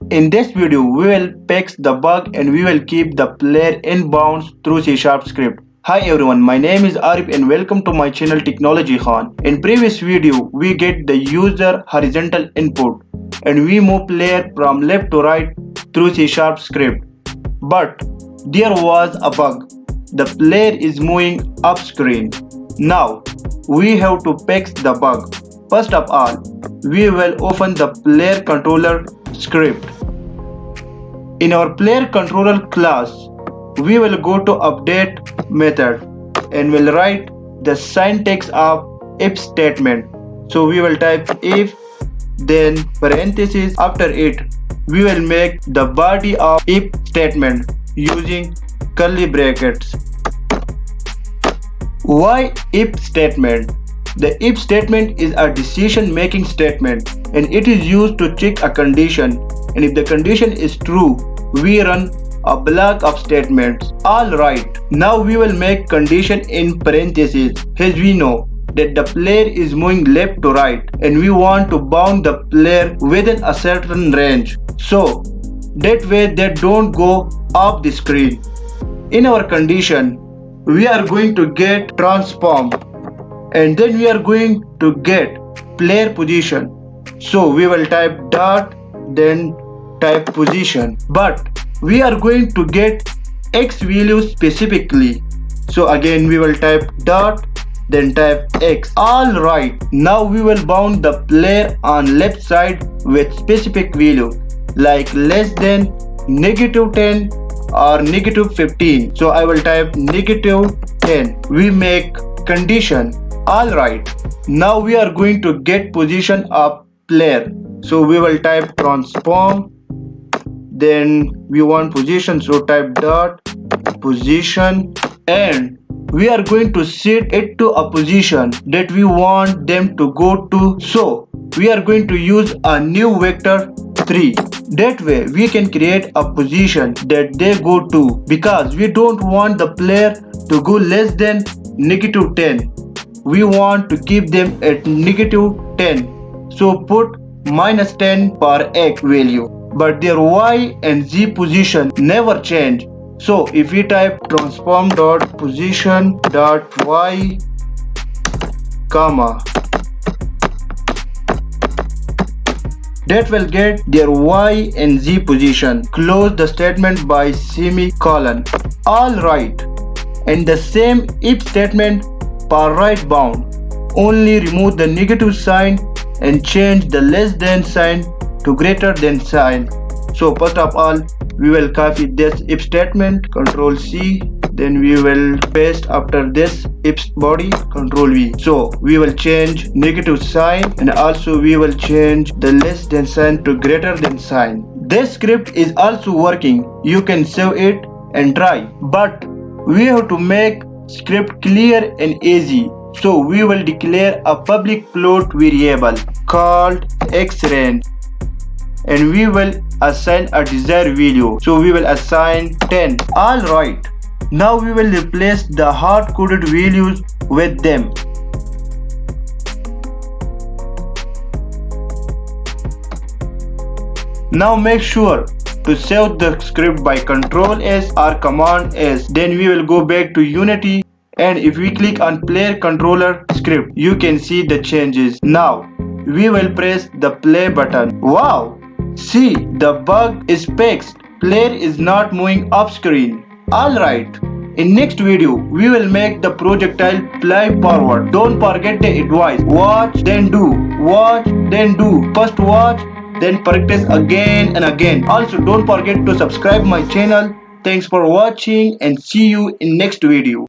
In this video, we will fix the bug and we will keep the player in bounds through C# script. Hi everyone, my name is Arif and welcome to my channel Technology Khan. In previous video, we get the user horizontal input and we move player from left to right through C# script. But there was a bug. The player is moving up screen. Now, we have to fix the bug. First of all, we will open the player controller script. In our player controller class, we will go to update method and will write the syntax of if statement. So we will type if, then parenthesis, after it we will make the body of if statement using curly brackets. Why if statement? The if statement is a decision making statement and it is used to check a condition, and if the condition is true, we run a block of statements. Alright, now we will make condition in parentheses as we know that the player is moving left to right and we want to bound the player within a certain range, so that way they don't go off the screen. In our condition, we are going to get transform and then we are going to get player position. So we will type dot then type position, but we are going to get x value specifically. So again we will type dot then type x. Alright, now we will bound the player on left side with specific value like less than -10 or -15. So I will type -10. We make condition. Alright, now we are going to get position of player. So we will type transform, then we want position, so type dot position, and we are going to set it to a position that we want them to go to. So we are going to use a new vector 3. That way we can create a position that they go to, because we don't want the player to go less than -10. We want to keep them at -10. So put -10 for x value, but their y and z position never change. So if we type transform dot position dot y comma, that will get their y and z position. Close the statement by semicolon. Alright, and the same if statement for right bound. Only remove the negative sign and change the less than sign to greater than sign. So first of all, we will copy this if statement, Control C, then we will paste after this if body, Control V. So we will change negative sign and also we will change the less than sign to greater than sign. This script is also working. You can save it and try, but we have to make script clear and easy. So we will declare a public float variable called xRange and we will assign a desired value. So we will assign 10. Alright, now we will replace the hard-coded values with them. Now make sure to save the script by Ctrl S or Command S. Then we will go back to Unity, and if we click on player controller script, you can see the changes. Now we will press the play button. Wow! See, the bug is fixed. Player is not moving off screen. Alright, in next video we will make the projectile fly forward. Don't forget the advice: watch then do, watch then do. First watch, then practice again and again. Also don't forget to subscribe my channel. Thanks for watching and see you in next video.